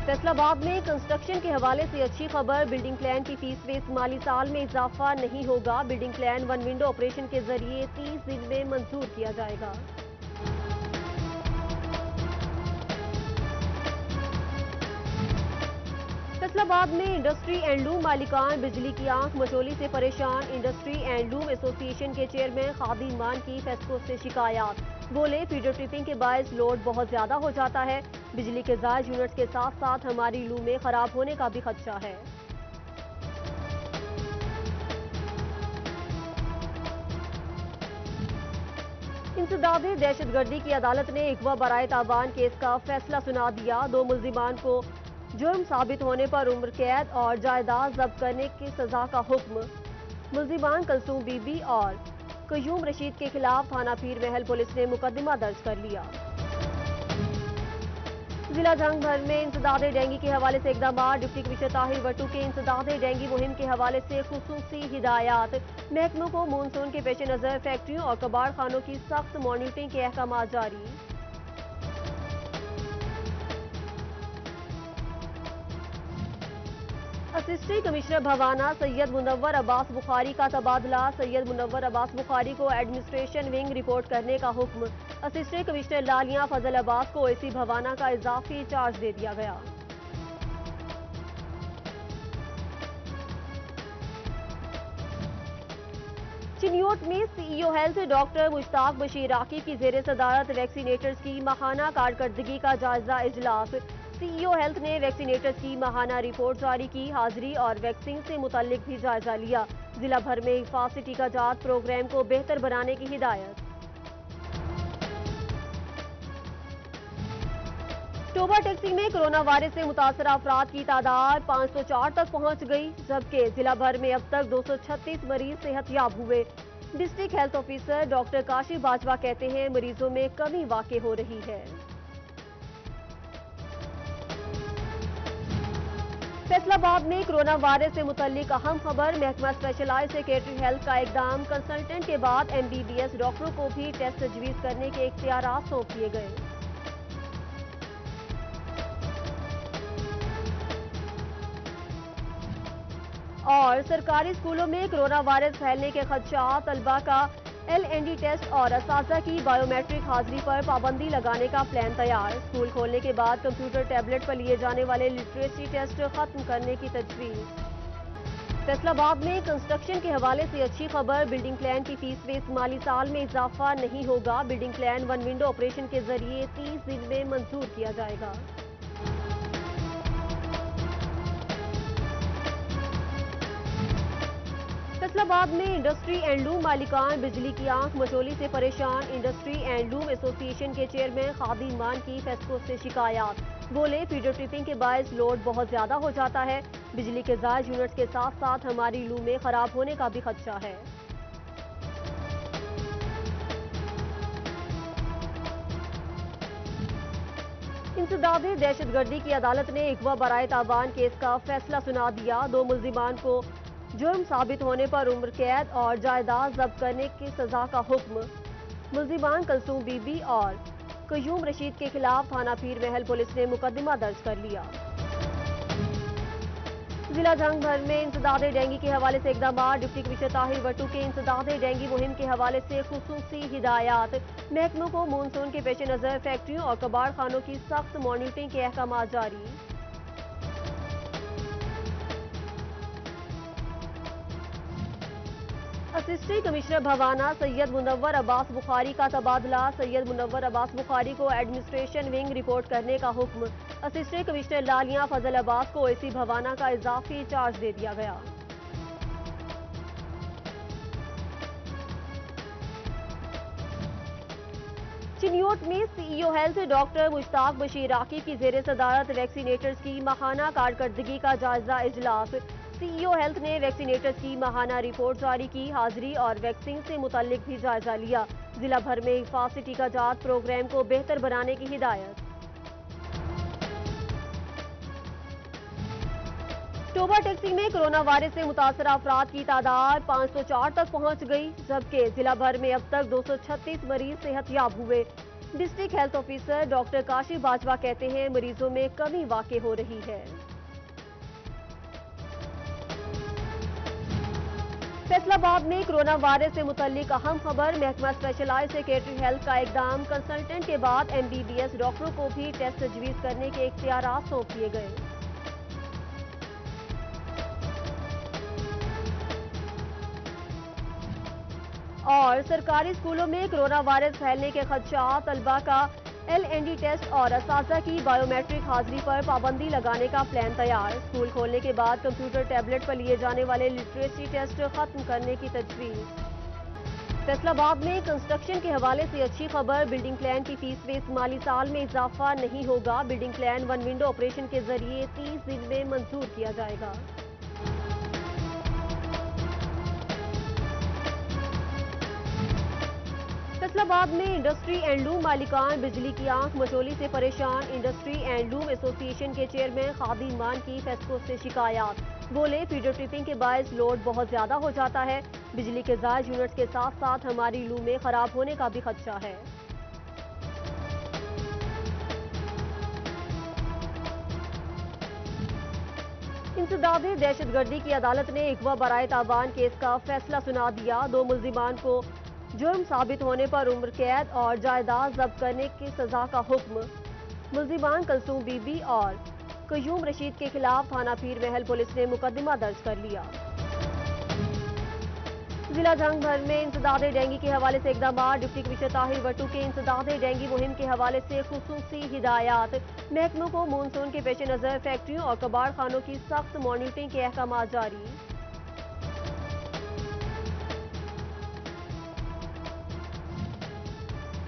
फैसलाबाद में कंस्ट्रक्शन के हवाले से अच्छी खबर। बिल्डिंग प्लान की फीस में इस माली साल में इजाफा नहीं होगा। Building plan one window operation के जरिए 30 दिन में मंजूर किया जाएगा। फैसलाबाद में इंडस्ट्री एंड लूम मालिकान बिजली की आंख मचोली से परेशान। इंडस्ट्री एंड लूम एसोसिएशन के चेयरमैन खादी मान की फेस्को से शिकायत। बोले फीडर ट्रिपिंग के बायस लोड बहुत ज्यादा हो जाता है। बिजली के जायज यूनिट्स के साथ साथ हमारी लूम में खराब होने का भी खदशा है। इंसदादे दहशतगर्दी की अदालत ने इकवा बराए ताबान केस का फैसला सुना दिया। 2 मुल्जिमान को जुर्म साबित होने पर उम्र कैद और जायदाद जब्त करने की सजा का हुक्म। मुल्जिमान कलसूम बीबी और कयूम रशीद के खिलाफ थाना पीर महल पुलिस ने मुकदमा दर्ज कर लिया। जिला जंग भर में इंसदादे डेंगी के हवाले से इकदाम। डिप्टी कमिश्नर ताहिर वट्टू के इंसदादे डेंगी मुहिम के हवाले से खुसूसी हिदायत। महकमों को मानसून के पेश नजर फैक्ट्रियों और कबाड़ खानों की सख्त मॉनिटरिंग के अहकाम जारी। असिस्टेंट कमिश्नर भवाना सैयद मुनव्वर अब्बास बुखारी का तबादला। सैयद मुनव्वर अब्बास बुखारी को एडमिनिस्ट्रेशन विंग रिपोर्ट करने का हुक्म। असिस्टेंट कमिश्नर लालिया फजल अब्बास को एसी भवाना का इजाफी चार्ज दे दिया गया। चिन्योट में CEO health doctor Mushtaq Bashir Aqib की जेर सदारत वैक्सीनेटर्स की माहाना कारकर्दगी का जायजा इजलास। सीईओ हेल्थ ने वैक्सीनेटर्स की माहाना रिपोर्ट जारी की। हाजिरी और वैक्सीन से मुतल्लिक भी जायजा लिया। जिला भर में हिफाजती टीकाजात प्रोग्राम को बेहतर बनाने की हिदायत। टोबा टैक्सी में कोरोना वायरस से मुतासर अफराद की तादाद 504 तक पहुंच गई, जबकि जिला भर में अब तक 236 मरीज सेहतयाब हुए। District health officer doctor Kashif Bajwa कहते हैं मरीजों में कमी वाक़ई हो रही है। फैसलाबाद में कोरोना वायरस से मुतल्लिक अहम खबर। महकमा स्पेशलाइज्ड सेक्रेटरी हेल्थ का इकदाम। कंसल्टेंट के बाद एमबीबीएस डॉक्टरों को भी टेस्ट तजवीज़ करने के इख्तियारात सौंप दिए गए। और सरकारी स्कूलों में कोरोना वायरस फैलने के खदशात। तलबा का LND टेस्ट और असातिज़ा की बायोमेट्रिक हाजिरी पर पाबंदी लगाने का प्लान तैयार। स्कूल खोलने के बाद कंप्यूटर टैबलेट पर लिए जाने वाले लिटरेसी टेस्ट खत्म करने की तजवीज़। फैसलाबाद में कंस्ट्रक्शन के हवाले से अच्छी खबर। बिल्डिंग प्लान की फीस में इस माली साल में इजाफा नहीं होगा। Building plan one window operation के जरिए 30 दिन में मंजूर किया जाएगा। फैसलाबाद में इंडस्ट्री एंड लूम मालिकान बिजली की आंख मचोली से परेशान। इंडस्ट्री एंड लूम एसोसिएशन के चेयरमैन खादी मान की फेस्को से शिकायत। बोले फीडर ट्रिपिंग के बायस लोड बहुत ज्यादा हो जाता है। बिजली के जायज यूनिट्स के साथ साथ हमारी लूम में खराब होने का भी खदशा है। इंसदादे दहशतगर्दी की अदालत ने इकवा बराए ताबान केस का फैसला सुना दिया। 2 मुल्जिमान को जुर्म साबित होने पर उम्र कैद और जायदाद जब्त करने की सजा का हुक्म। मुल्जिमान कलसूम बीबी और कयूम रशीद के खिलाफ थाना पीर महल पुलिस ने मुकदमा दर्ज कर लिया। जिला जंग भर में इंसदादे डेंगी के हवाले से इकदाम। डिप्टी कमिश्नर ताहिर वट्टू के इंसदादे डेंगी मुहिम के हवाले से खुसूसी हिदायत। महकमों को मानसून के पेश नजर फैक्ट्रियों और कबाड़ खानों की सख्त मॉनिटरिंग के अहकाम जारी। असिस्टेंट कमिश्नर भवाना सैयद मुनव्वर अब्बास बुखारी का तबादला। सैयद मुनव्वर अब्बास बुखारी को एडमिनिस्ट्रेशन विंग रिपोर्ट करने का हुक्म। असिस्टेंट कमिश्नर लालिया फजल अब्बास को एसी भवाना का इजाफी चार्ज दे दिया गया। चिन्योट में CEO health doctor Mushtaq Bashir Aqib की जेर सदारत वैक्सीनेटर्स की माहाना कारकर्दगी का जायजा इजलास। सीईओ हेल्थ ने वैक्सीनेटर्स की माहाना रिपोर्ट जारी की। हाजिरी और वैक्सीन से मुतल्लिक भी जायजा लिया। जिला भर में हिफाजती टीकाजात प्रोग्राम को बेहतर बनाने की हिदायत। टोबा टैक्सी में कोरोना वायरस से मुतासर अफराद की तादाद 504 तक पहुंच गई, जबकि जिला भर में अब तक 236 मरीज सेहतयाब हुए। District health officer doctor Kashi Bajwa कहते हैं मरीजों में कमी वाक़ई हो रही है। फैसलाबाद में कोरोना वायरस से मुतल्लिक अहम खबर, महकमा स्पेशलाइज्ड सेक्रेटरी हेल्थ का इकदाम, कंसल्टेंट के बाद एमबीबीएस डॉक्टरों को भी टेस्ट तजवीज़ करने के इख्तियारात सौंप दिए गए। और सरकारी स्कूलों में कोरोना वायरस फैलने के खदशात, तलबा का LND टेस्ट और असातिज़ा की बायोमेट्रिक हाजिरी पर पाबंदी लगाने का प्लान तैयार। स्कूल खोलने के बाद कंप्यूटर टैबलेट पर लिए जाने वाले लिटरेसी टेस्ट खत्म करने की तजवीज़। फैसलाबाद में कंस्ट्रक्शन के हवाले से अच्छी खबर, बिल्डिंग प्लान की फीस में इस माली साल में इजाफा नहीं होगा। Building plan one window operation के जरिए 30 दिन में मंजूर किया जाएगा। फैसलाबाद में इंडस्ट्री एंड लूम मालिकान बिजली की आंख मचोली से परेशान। इंडस्ट्री एंड लूम एसोसिएशन के चेयरमैन खादी मान की फेस्को से शिकायत, बोले फीडर ट्रिपिंग के बायस लोड बहुत ज्यादा हो जाता है। बिजली के जायज यूनिट्स के साथ साथ हमारी लूमें खराब होने का भी खदशा है। इंसदादे दहशतगर्दी की अदालत ने इकवा बराए ताबान केस का फैसला सुना दिया। 2 मुल्जिमान को जुर्म साबित होने पर उम्र कैद और जायदाद जब्त करने की सजा का हुक्म। मुल्जिमान कलसूम बीबी और कयूम रशीद के खिलाफ थाना पीर महल पुलिस ने मुकदमा दर्ज कर लिया। जिला जंग भर में इंसदादे डेंगी के हवाले से इकदाम, डिप्टी कमिश्नर ताहिर वट्टू के इंसदादे डेंगी मुहिम के हवाले से खुसूसी हिदायत। महकमों को मानसून के पेश नजर फैक्ट्रियों और कबाड़ खानों की सख्त मॉनिटरिंग के अहकाम जारी।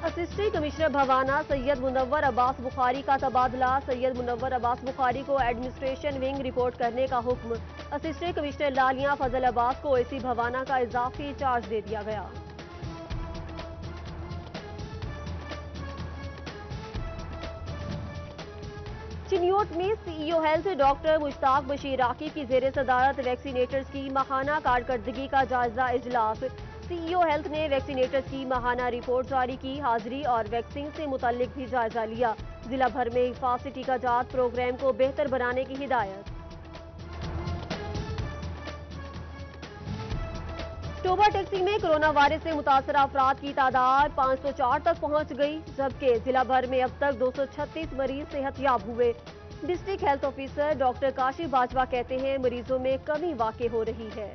असिस्टेंट कमिश्नर भवाना सैयद मुनव्वर अब्बास बुखारी का तबादला। सैयद मुनव्वर अब्बास बुखारी को एडमिनिस्ट्रेशन विंग रिपोर्ट करने का हुक्म। असिस्टेंट कमिश्नर लालिया फजल अब्बास को एसी भवाना का इजाफी चार्ज दे दिया गया। चिन्योट में CEO health doctor Mushtaq Bashir Aqib की जेर सदारत वैक्सीनेटर्स की माहाना कारकर्दगी का जायजा इजलास। सीईओ हेल्थ ने वैक्सीनेटर्स की माहाना रिपोर्ट जारी की, हाजिरी और वैक्सीन से मुतल्लिक भी जायजा लिया। जिला भर में हिफाजती टीकाजात प्रोग्राम को बेहतर बनाने की हिदायत। टोबा टैक्सी में कोरोना वायरस से मुतासर अफराद की तादाद 504 तक पहुंच गई, जबकि जिला भर में अब तक 236 मरीज सेहतयाब हुए। District health officer doctor Kashi Bajwa कहते हैं मरीजों में कमी वाक़ई हो रही है।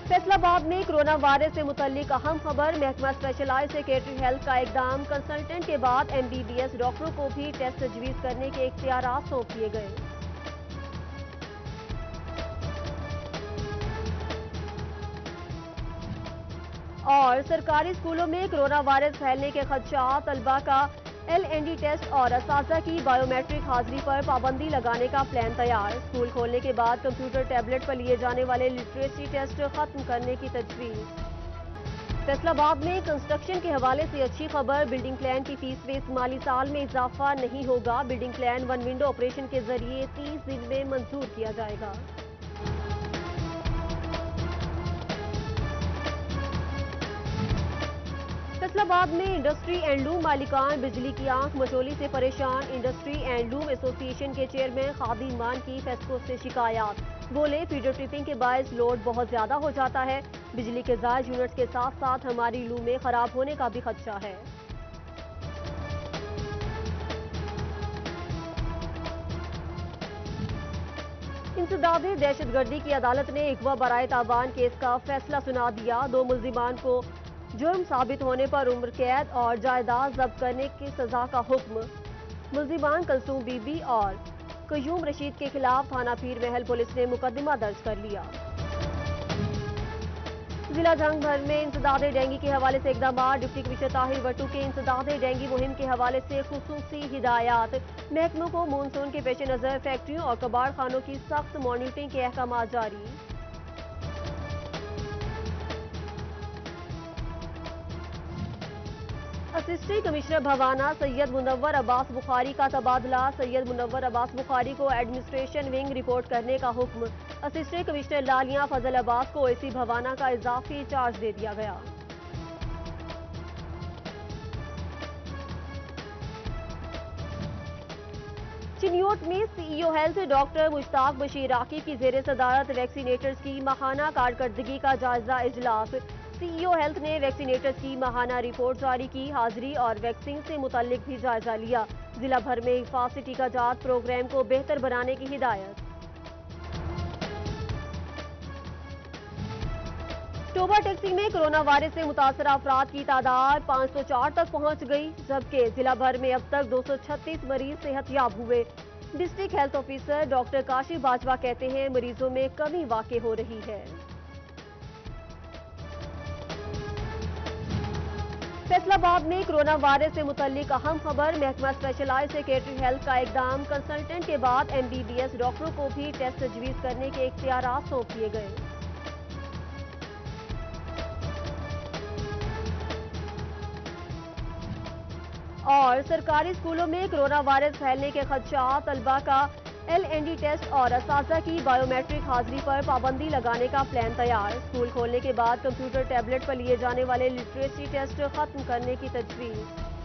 फैसलाबाद में कोरोना वायरस से मुतल्लिक अहम खबर, महकमा स्पेशलाइज्ड सेक्रेटरी हेल्थ का इकदाम, कंसल्टेंट के बाद एमबीबीएस डॉक्टरों को भी टेस्ट तजवीज़ करने के इख्तियारात सौंप दिए गए। और सरकारी स्कूलों में कोरोना वायरस फैलने के खदशात, तलबा का LND टेस्ट और असातिज़ा की बायोमेट्रिक हाजिरी पर पाबंदी लगाने का प्लान तैयार। स्कूल खोलने के बाद कंप्यूटर टैबलेट पर लिए जाने वाले लिटरेसी टेस्ट खत्म करने की तजवीज़। फैसलाबाद में कंस्ट्रक्शन के हवाले से अच्छी खबर, बिल्डिंग प्लान की फीस में इस माली साल में इजाफा नहीं होगा। Building plan one window operation के जरिए 30 दिन में मंजूर किया जाएगा। फैसलाबाद में इंडस्ट्री एंड लूम मालिकान बिजली की आंख मचोली से परेशान। इंडस्ट्री एंड लूम एसोसिएशन के चेयरमैन खादी मान की फेस्को से शिकायत, बोले फीडर ट्रिपिंग के बायस लोड बहुत ज्यादा हो जाता है। बिजली के जायज यूनिट्स के साथ साथ हमारी लूमें खराब होने का भी खदशा है। इंसदादे दहशतगर्दी की अदालत ने इकवा बराए ताबान केस का फैसला सुना दिया। 2 मुल्जिमान को जुर्म साबित होने पर उम्र कैद और जायदाद जब्त करने की सजा का हुक्म। मुल्जिमान कलसूम बीबी और कयूम रशीद के खिलाफ थाना पीर महल पुलिस ने मुकदमा दर्ज कर लिया। जिला जंग भर में इंसदादे डेंगी के हवाले से इकदाम, डिप्टी कमिश्नर ताहिर वट्टू के इंसदादे डेंगी मुहिम के हवाले से खुसूसी हिदायत। महकमों को मानसून के पेश नजर फैक्ट्रियों और कबाड़ खानों की सख्त मॉनिटरिंग के अहकाम जारी। असिस्टेंट कमिश्नर भवाना सैयद मुनव्वर अब्बास बुखारी का तबादला। सैयद मुनव्वर अब्बास बुखारी को एडमिनिस्ट्रेशन विंग रिपोर्ट करने का हुक्म। असिस्टेंट कमिश्नर लालिया फजल अब्बास को एसी भवाना का इजाफी चार्ज दे दिया गया। चिन्योट में CEO health doctor Mushtaq Bashir Aqib की जेर सदारत वैक्सीनेटर्स की माहाना कारकर्दगी का जायजा इजलास। सीईओ हेल्थ ने वैक्सीनेटर्स की माहाना रिपोर्ट जारी की, हाजिरी और वैक्सीन से मुतल्लिक भी जायजा लिया। जिला भर में हिफाजती टीकाजात प्रोग्राम को बेहतर बनाने की हिदायत। टोबा टैक्सी में कोरोना वायरस से मुतासर अफराद की तादाद 504 तक पहुंच गई, जबकि जिला भर में अब तक 236 मरीज सेहतयाब हुए। District health officer doctor Kashif Bajwa कहते हैं मरीजों में कमी वाक़ई हो रही है। फैसलाबाद में कोरोना वायरस से मुतल्लिक अहम खबर। महकमा स्पेशलाइज्ड सेक्रेटरी हेल्थ का इकदाम। कंसल्टेंट के बाद एमबीबीएस डॉक्टरों को भी टेस्ट तजवीज़ करने के इख्तियारात सौंप दिए गए। और सरकारी स्कूलों में कोरोना वायरस फैलने के खदशात, तलबा का LND टेस्ट और असातिज़ा की बायोमेट्रिक हाजिरी पर पाबंदी लगाने का प्लान तैयार। स्कूल खोलने के बाद कंप्यूटर टैबलेट पर लिए जाने वाले लिटरेसी टेस्ट खत्म करने की तजवीज़।